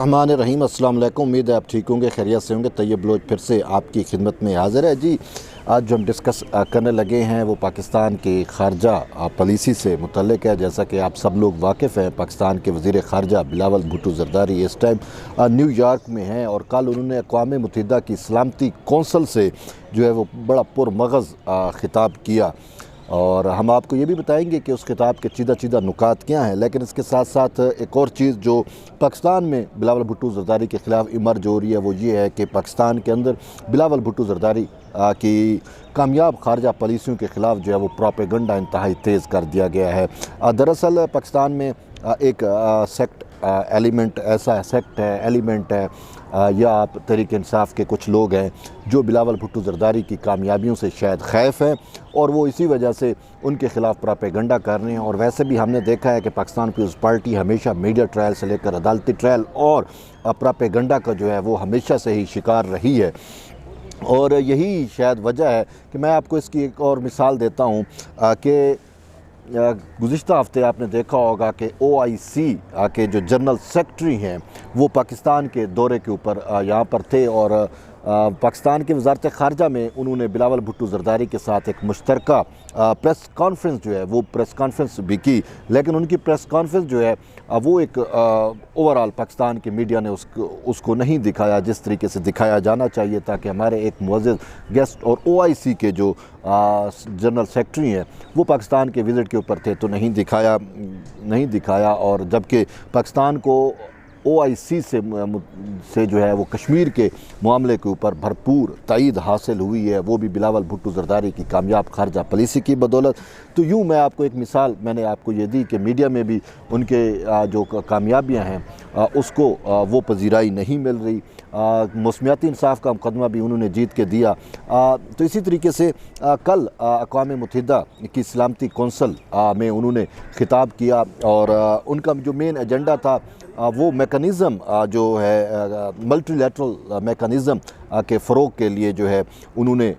रहमान रहीम अस्सलाम वालेकुम। उम्मीद है आप ठीक होंगे, खैरियत से होंगे। तैयब लोज फिर से आपकी खिदमत में हाज़िर है जी। आज जो हम डिस्कस करने लगे हैं वो पाकिस्तान के ख़ारजा पॉलिसी से मुतल्लिक है। जैसा कि आप सब लोग वाकिफ़ हैं, पाकिस्तान के वज़ीर ख़ारजा बिलावल भुट्टो ज़रदारी इस टाइम न्यूयॉर्क में हैं और कल उन्होंने अक़वाम मुत्तहिदा की सलामती कौंसल से जो है वो बड़ा पुरमग़ज़ ख़िताब किया और हम आपको ये भी बताएंगे कि उस खिताब के चीदा चीदा नुकात क्या हैं। लेकिन इसके साथ साथ एक और चीज़ जो पाकिस्तान में बिलावल भुट्टो ज़रदारी के ख़िलाफ़ इमर्ज हो रही है वो ये है कि पाकिस्तान के अंदर बिलावल भुट्टो ज़रदारी की कामयाब खारजा पॉलिसियों के ख़िलाफ़ जो है वो प्रोपेगेंडा इंतहाई तेज़ कर दिया गया है। दरअसल पाकिस्तान में एक सेक्ट एलिमेंट ऐसा सेक्ट है एलिमेंट है या आप तहरीक इंसाफ के कुछ लोग हैं जो बिलावल भुट्टो ज़रदारी की कामयाबियों से शायद खैफ हैं और वो इसी वजह से उनके ख़िलाफ़ प्रोपेगेंडा कर रहे हैं। और वैसे भी हमने देखा है कि पाकिस्तान पीपल्स पार्टी हमेशा मीडिया ट्रायल से लेकर अदालती ट्रायल और प्रोपेगेंडा का जो है वो हमेशा से ही शिकार रही है और यही शायद वजह है कि मैं आपको इसकी एक और मिसाल देता हूँ कि गुज़िश्ता हफ़्ते आपने देखा होगा कि OIC के जो जनरल सेक्रेटरी हैं वो पाकिस्तान के दौरे के ऊपर यहाँ पर थे और पाकिस्तान की वज़ारत ख़ारजा में उन्होंने बिलावल भुट्टो ज़रदारी के साथ एक मुश्तरका प्रेस कॉन्फ्रेंस जो है वो प्रेस कॉन्फ्रेंस भी की। लेकिन उनकी प्रेस कॉन्फ्रेंस जो है वो एक ओवरऑल पाकिस्तान की मीडिया ने उसको नहीं दिखाया जिस तरीके से दिखाया जाना चाहिए, ताकि हमारे एक मुअज़्ज़ज़ गेस्ट और OIC के जो जनरल सेक्रेटरी हैं वो पाकिस्तान के विज़िट के ऊपर थे तो नहीं दिखाया। और जबकि पाकिस्तान को OIC से जो है वो कश्मीर के मामले के ऊपर भरपूर तईद हासिल हुई है, वो भी बिलावल भुट्टो ज़रदारी की कामयाब खारजा पॉलिसी की बदौलत। तो यूँ मैं आपको एक मिसाल मैंने आपको ये दी कि मीडिया में भी उनके जो कामयाबियाँ हैं उसको वो पजीराई नहीं मिल रही। मौसमियाती इंसाफ का मुकदमा भी उन्होंने जीत के दिया। तो इसी तरीके से कल अक़वाम मुत्तहिदा की सलामती कौंसल में उन्होंने ख़िताब किया और उनका जो मेन एजेंडा था वो मेकनिज़म जो है मल्टीलैटरल मेकनिज़म के फ़रोग़ के लिए जो है उन्होंने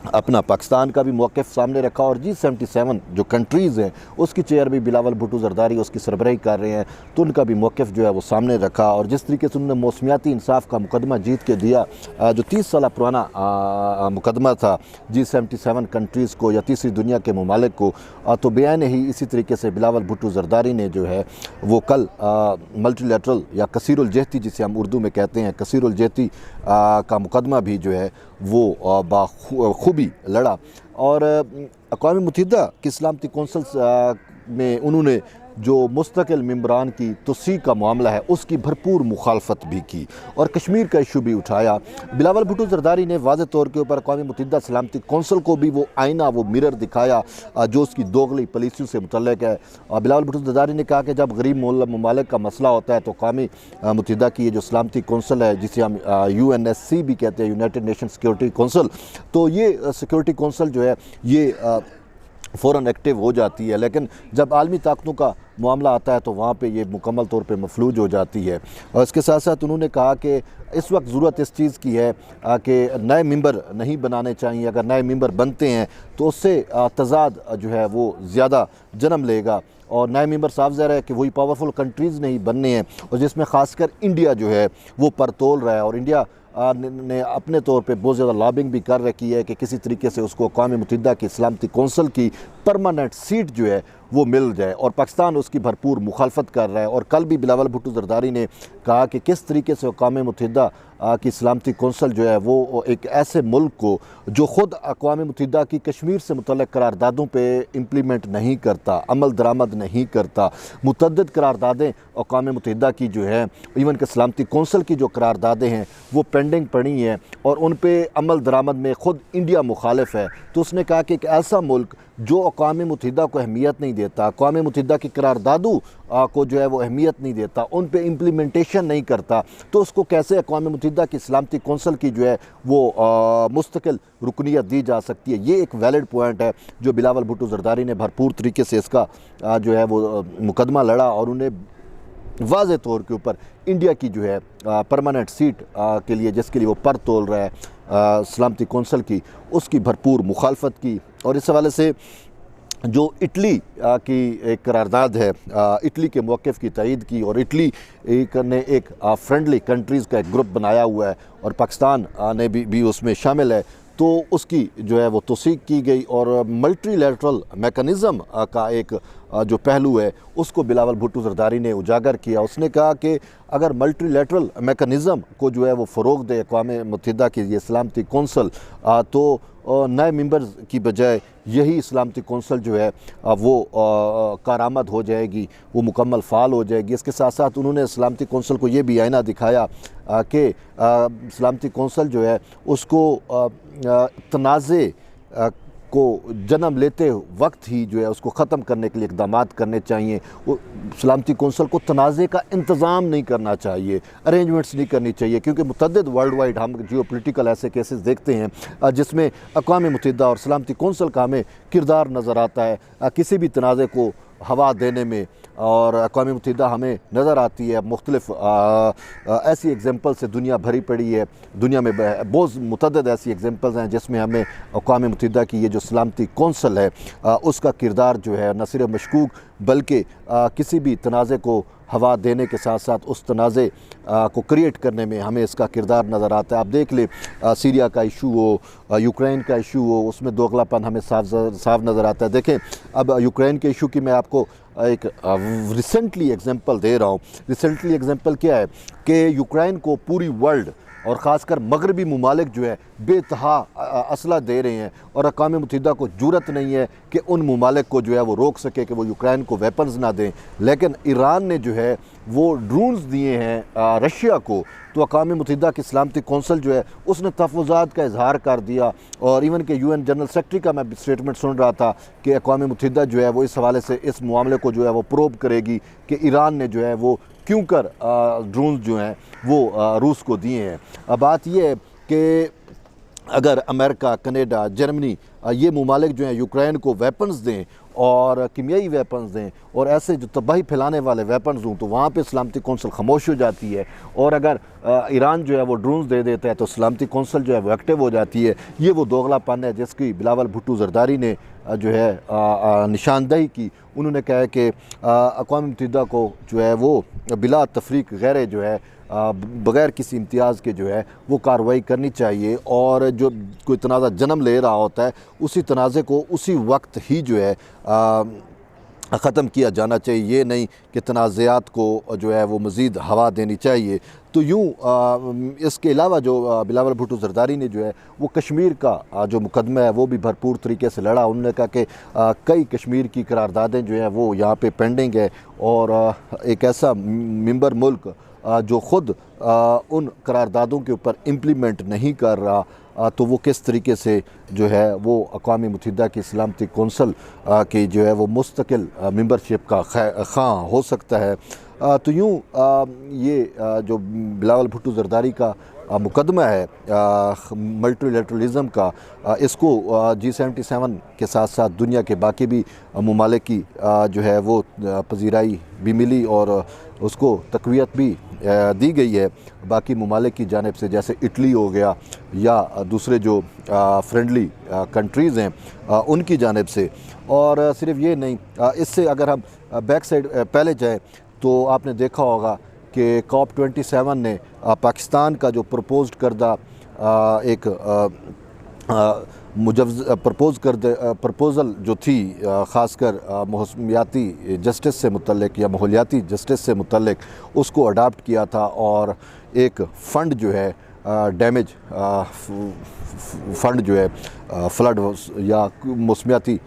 अपना पाकिस्तान का भी मौक़िफ़ सामने रखा और G77 जो कंट्रीज़ हैं उसकी चेयर भी बिलावल भुट्टो ज़रदारी उसकी सरबराही कर रहे हैं तो उनका भी मौक़िफ़ जो है वो सामने रखा। और जिस तरीके से उन्होंने मौसमियाती इंसाफ का मुकदमा जीत के दिया जो 30 साल पुराना मुकदमा था G77 कंट्रीज़ को या तीसरी दुनिया के ममालिक को, तो बयान ही इसी तरीके से बिलावल भुट्टो ज़रदारी ने जो है वो कल मल्टीलैटरल या कसीरुल जहती जिसे हम उर्दू में कहते हैं कसीरुल जहती का मुकदमा भी जो है वो बाखूबी लड़ा। और अक़वाम मुत्तहिदा की सलामती कौंसल में उन्होंने जो मुस्तकिल मेंबरान की तोसी का मामला है उसकी भरपूर मुखालफत भी की और कश्मीर का इशू भी उठाया। बिलावल भुट्टो ज़रदारी ने वाज़े तौर के ऊपर अक़वाम मुत्तहिदा सलामती कौंसल को भी वो आईना वो मिरर दिखाया जो उसकी दोगली पॉलिसियों से मुतल्लिक़ है। बिलावल भुट्टो ज़रदारी ने कहा कि जब गरीब ममालिक का मसला होता है तो अक़वाम मुत्तहिदा की ये जो सलामती कौंसल है जिसे हम UNSC भी कहते हैं, यूनाइटेड नेशन सिक्योरिटी कौंसल, तो ये सिक्योरिटी कौंसल जो है ये फ़ौरन एक्टिव हो जाती है। लेकिन जब आलमी ताकतों का मामला आता है तो वहाँ पे ये मुकम्मल तौर पे मफलूज हो जाती है। और इसके साथ साथ उन्होंने कहा कि इस वक्त ज़रूरत इस चीज़ की है कि नए मेंबर नहीं बनाने चाहिए। अगर नए मेंबर बनते हैं तो उससे तज़ाद जो है वो ज़्यादा जन्म लेगा और नए मेंबर साफ ज़ाहिर है कि वही पावरफुल कंट्रीज़ नहीं बनने हैं और जिसमें ख़ासकर इंडिया जो है वो परतोल रहा है। और इंडिया ने अपने तौर पे बहुत ज़्यादा लॉबिंग भी कर रखी है कि किसी तरीके से उसको अक़वाम मुत्तहिदा की सलामती कौंसल की परमानेंट सीट जो है वो मिल जाए और पाकिस्तान उसकी भरपूर मुखालफत कर रहा है। और कल भी बिलावल भुट्टो ज़रदारी ने कहा कि किस तरीके से अक़वाम मुत्तहिदा की सलामती कौंसल जो है वो एक ऐसे मुल्क को जो ख़ुद अक़वाम मुत्तहिदा की कश्मीर से मुतल्लिक़ करारदादों पे इम्प्लीमेंट नहीं करता, अमल दरामद नहीं करता, मुतअद्दिद करारदादें अक़वाम मुत्तहिदा की जो है इवन के सलामती कौंसल की जो करारदादें हैं वो पेंडिंग पड़ी हैं और उन पर अमल दरामद में ख़ुद इंडिया मुखालिफ है। तो उसने कहा कि एक ऐसा मुल्क जो अक़वाम मुत्तहिदा को अहमियत नहीं देता, अक़वाम मुत्तहिदा की करारदादों को जो है वो अहमियत नहीं देता, उन पे इम्प्लीमेंटेशन नहीं करता, तो उसको कैसे अक़वाम मुत्तहिदा की सलामती कौंसल की जो है वो मुस्तकिल रुकनियत दी जा सकती है। ये एक वैलिड पॉइंट है जो बिलावल भुट्टो ज़रदारी ने भरपूर तरीके से इसका जो है वो मुकदमा लड़ा और उन्हें वाज़े तौर के ऊपर इंडिया की जो है परमानेंट सीट के लिए जिसके लिए वो पर तोल रहा है सलामती कौंसल की, उसकी भरपूर मुखालफत की। और इस हवाले से जो इटली की एक करारदाद है, इटली के मौक़िफ़ की तईद की, और इटली ने एक फ्रेंडली कंट्रीज़ का एक ग्रुप बनाया हुआ है और पाकिस्तान ने भी उसमें शामिल है, तो उसकी जो है वो तौसीक़ की गई। और मल्टीलैटरल मैकेनिज़्म का एक जो पहलू है उसको बिलावल भुट्टो ज़रदारी ने उजागर किया। उसने कहा कि अगर मल्टीलैटरल मैकेनिज़्म को जो है वो फ़रोग़ दे अक़वाम मुत्तहिदा की ये सलामती कौंसल, तो नए मेंबर्स की बजाय यही सलामती कौंसल जो है वो कारामद हो जाएगी, वो मुकम्मल फ़ाल हो जाएगी। इसके साथ साथ उन्होंने सलामती कौंसल को ये भी आईना दिखाया कि सलामती कौंसल जो है उसको तनाज़े को जन्म लेते वक्त ही जो है उसको ख़त्म करने के लिए इक़दाम करने चाहिए। वो सलामती कौंसल को तनाज़े का इंतज़ाम नहीं करना चाहिए, अरेंजमेंट्स नहीं करनी चाहिए, क्योंकि मुतअद्दिद वर्ल्ड वाइड हम जियो पोलिटिकल ऐसे केसेस देखते हैं जिसमें अक़वाम मुत्तहिदा और सलामती कौंसल का हमें किरदार नज़र आता है किसी भी तनाज़े को हवा देने में। और अक़वाम मुत्तहिदा हमें नज़र आती है मुख्तलिफ़ ऐसी एग्ज़ाम्पल से दुनिया भरी पड़ी है। दुनिया में बहुत मुतअद्दिद ऐसी एग्ज़ाम्पल्स हैं जिसमें हमें अक़वाम मुत्तहिदा की ये जो सलामती कौंसल है उसका किरदार जो है न सिर्फ मशकूक बल्कि किसी भी तनाज़े को हवा देने के साथ साथ उस तनाज़े को क्रिएट करने में हमें इसका किरदार नज़र आता है। आप देख ले सीरिया का इशू हो, यूक्रेन का इशू हो, उसमें दोगलापन हमें साफ नज़र आता है। देखें, अब यूक्रेन के इशू की मैं आपको एक रिसेंटली एग्जांपल दे रहा हूँ। रिसेंटली एग्जांपल क्या है कि यूक्रेन को पूरी वर्ल्ड और ख़ासकर मगरबी ममालिक जो है बेतहा असला दे रहे हैं, और अक़वाम मुत्तहिदा को जुरत नहीं है कि उन ममालिक को जो है वो रोक सके कि वो यूक्रेन को वेपन्स ना दें। लेकिन ईरान ने जो है वो ड्रोन्स दिए हैं रशिया को, तो अक़वाम मुत्तहिदा की सलामती कौंसल जो है उसने तहफ़्फ़ुज़ात का इजहार कर दिया। और इवन के UN जनरल सेक्रेटरी का मैं स्टेटमेंट सुन रहा था कि अक़वाम मुत्तहिदा जो है वो इस हवाले से इस मामले को जो है वो प्रोब करेगी कि ईरान ने जो है वो क्यों कर ड्रोन्स जो हैं वो रूस को दिए हैं। अब बात यह है कि अगर अमेरिका, कनाडा, जर्मनी ये ममालिक जो हैं यूक्रेन को वेपन्स दें और कीमियाई वेपन्स दें और ऐसे जो तबाही फैलाने वाले वेपन्स हों, तो वहाँ पे सलामती कौंसल खामोश हो जाती है। और अगर ईरान जो है वो ड्रोन्स दे देता है तो सलामती कौंसल जो है वो एक्टिव हो जाती है। ये वो दोगलापन है जिसकी बिलावल भुट्टो ज़रदारी ने जो है निशानदेही की। उन्होंने कहा कि अक़वाम मुत्तहिदा को जो है वो बिला तफरीक गैर जो है बग़ैर किसी इम्तियाज़ के जो है वो कार्रवाई करनी चाहिए, और जो कोई तनाज़ा जन्म ले रहा होता है उसी तनाज़े को उसी वक्त ही जो है ख़त्म किया जाना चाहिए। ये नहीं कि तनाज़ात को जो है वो मज़ीद हवा देनी चाहिए। तो यूँ इसके अलावा जो बिलावल भुट्टो ज़रदारी ने जो है वो कश्मीर का जो मुकदमा है वो भी भरपूर तरीके से लड़ा। उन्होंने कहा कि कई कश्मीर की करारदादें जो हैं वो यहाँ पे पेंडिंग है, और एक ऐसा मेंबर मुल्क जो ख़ुद उन करारदादों के ऊपर इम्प्लीमेंट नहीं कर रहा, तो वो किस तरीके से जो है वो अक़वाम मुत्तहिदा की सलामती कौंसल की जो है वो मुस्तकिल मेंबरशिप का ख़ां हो सकता है। तो यूँ ये जो बिलावल भुट्टो ज़रदारी का मुकदमा है मल्टीलैटरलिज़म का, इसको G77 के साथ साथ दुनिया के बाकी भी ममालिक की जो है वो पजीराई भी मिली और उसको तक़वियत भी दी गई है बाकी ममालिक की जानिब से, जैसे इटली हो गया या दूसरे जो फ्रेंडली कंट्रीज़ हैं उनकी जानिब से। और सिर्फ ये नहीं, इससे अगर हम बैक साइड पहले जाएँ तो आपने देखा होगा कि COP27 ने पाकिस्तान का जो प्रपोज़ल जो थी ख़ासकर मौसमियाती जस्टिस से मुतल्लिक या माहौलियाती जस्टिस से मुतल्लिक, उसको अडाप्ट किया था और एक फ़ंड जो है डैमेज फ़ंड जो है फ्लड या मौसमियाती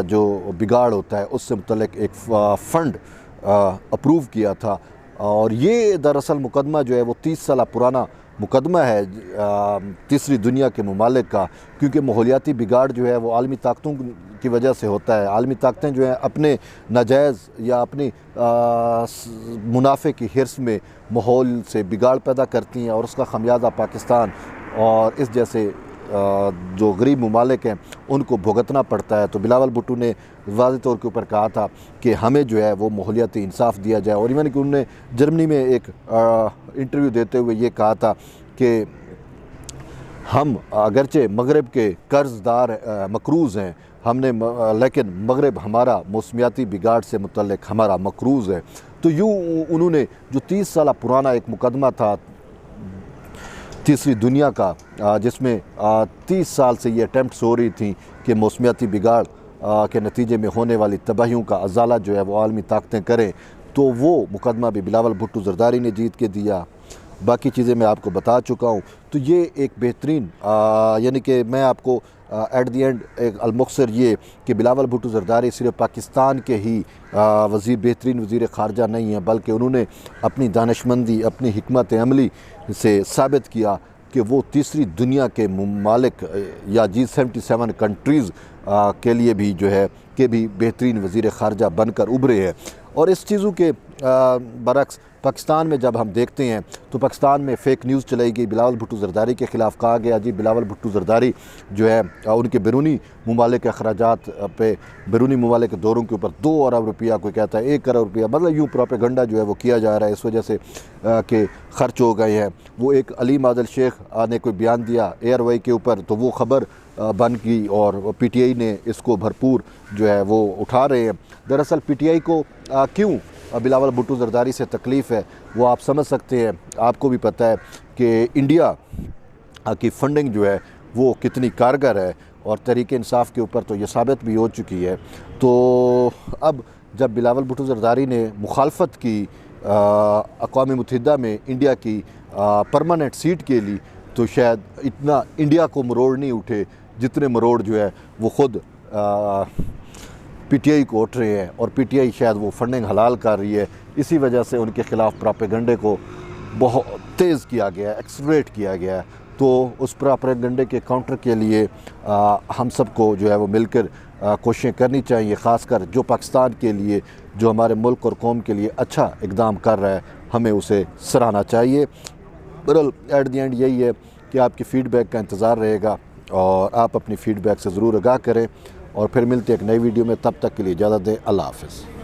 जो बिगाड़ होता है उससे मुतल्लिक एक फ़ंड अप्रूव किया था। और ये दरअसल मुकदमा जो है वो 30 साल पुराना मुकदमा है तीसरी दुनिया के ममालिक का, क्योंकि माहौलियाती बिगाड़ जो है वो आलमी ताकतों की वजह से होता है। आलमी ताकतें जो हैं अपने नाजायज़ या अपनी मुनाफे की हिर्स में माहौल से बिगाड़ पैदा करती हैं और उसका खमियाजा पाकिस्तान और इस जैसे जो गरीब ममालिक हैं उनको भुगतना पड़ता है। तो बिलावल भुट्टो ने वाज़ेह तौर के ऊपर कहा था कि हमें जो है वो माहौलियाती इंसाफ दिया जाए, और इवन कि उन्होंने जर्मनी में एक इंटरव्यू देते हुए ये कहा था कि हम अगरचे मगरब के कर्ज़दार मकरूज़ हैं, हमने लेकिन मगरब हमारा मौसमियाती बिगाड़ से मुतल्लिक हमारा मकरूज़ है। तो यूँ उन्होंने जो 30 साल पुराना एक मुकदमा था तीसरी दुनिया का, जिसमें 30 साल से ये अटैम्प्ट्स हो रही थी कि मौसमियाती बिगाड़ के नतीजे में होने वाली तबाहियों का अजाला जो है वो आलमी ताकतें करें, तो वो मुकदमा भी बिलावल भुट्टो ज़रदारी ने जीत के दिया। बाकी चीज़ें मैं आपको बता चुका हूँ। तो ये एक बेहतरीन यानी कि मैं आपको एट दी एंड एक अलमुख्सर ये कि बिलावल भुट्टो ज़रदारी सिर्फ पाकिस्तान के ही बेहतरीन वज़ीर ख़ारजा नहीं हैं, बल्कि उन्होंने अपनी दानिशमंदी, अपनी हिकमत अमली से साबित किया कि वो तीसरी दुनिया के ममालिक या G77 कंट्रीज़ के लिए भी जो है कि भी बेहतरीन वज़ीर ख़ारजा बनकर उभरे हैं। और इस चीज़ों के बरक्स पाकिस्तान में जब हम देखते हैं तो पाकिस्तान में फ़ेक न्यूज़ चलाई गई। बिलावल भुट्टो ज़रदारी के ख़िलाफ़ कहा गया जी बिलावल भुट्टो ज़रदारी जो है उनके बैरूनी ममालिक के अखराजात पे, बैरूनी ममालिक के दौरों के ऊपर 2 अरब रुपया, कोई कहता है 1 करोड़ रुपया, मतलब यूँ प्रोपेगेंडा जो है वो किया जा रहा है इस वजह से कि ख़र्च हो गए हैं। वो एक अलीम आदिल शेख ने कोई बयान दिया एयरवाई के ऊपर, तो वो ख़बर बन गई और PTI ने इसको भरपूर जो है वो उठा रहे हैं। दरअसल PTI को क्यों बिलावल भुट्टो ज़रदारी से तकलीफ़ है वो आप समझ सकते हैं। आपको भी पता है कि इंडिया की फ़ंडिंग जो है वो कितनी कारगर है और तहरीक इंसाफ के ऊपर तो ये साबित भी हो चुकी है। तो अब जब बिलावल भुट्टो ज़रदारी ने मुखालफत की अक़वाम मुत्तहिदा में इंडिया की परमानेंट सीट के लिए, तो शायद इतना इंडिया को मरोड़ नहीं उठे जितने मरोड़ जो है वो ख़ुद PTI को उठ रहे हैं। और PTI शायद वो फंडिंग हलाल कर रही है, इसी वजह से उनके ख़िलाफ़ प्रोपेगेंडे को बहुत तेज़ किया गया, एक्सलरेट किया गया। तो उस प्रोपेगेंडे के काउंटर के लिए हम सबको जो है वो मिलकर कोशिशें करनी चाहिए, ख़ासकर जो पाकिस्तान के लिए, जो हमारे मुल्क और कौम के लिए अच्छा इक़दाम कर रहा है, हमें उसे सराहना चाहिए। बहरहाल एट दी एंड यही है कि आपकी फ़ीडबैक का इंतज़ार रहेगा और आप अपनी फ़ीडबैक से ज़रूर आगाह करें। और फिर मिलते हैं एक नई वीडियो में, तब तक के लिए इजाज़त दें। अल्लाह हाफ़िज़।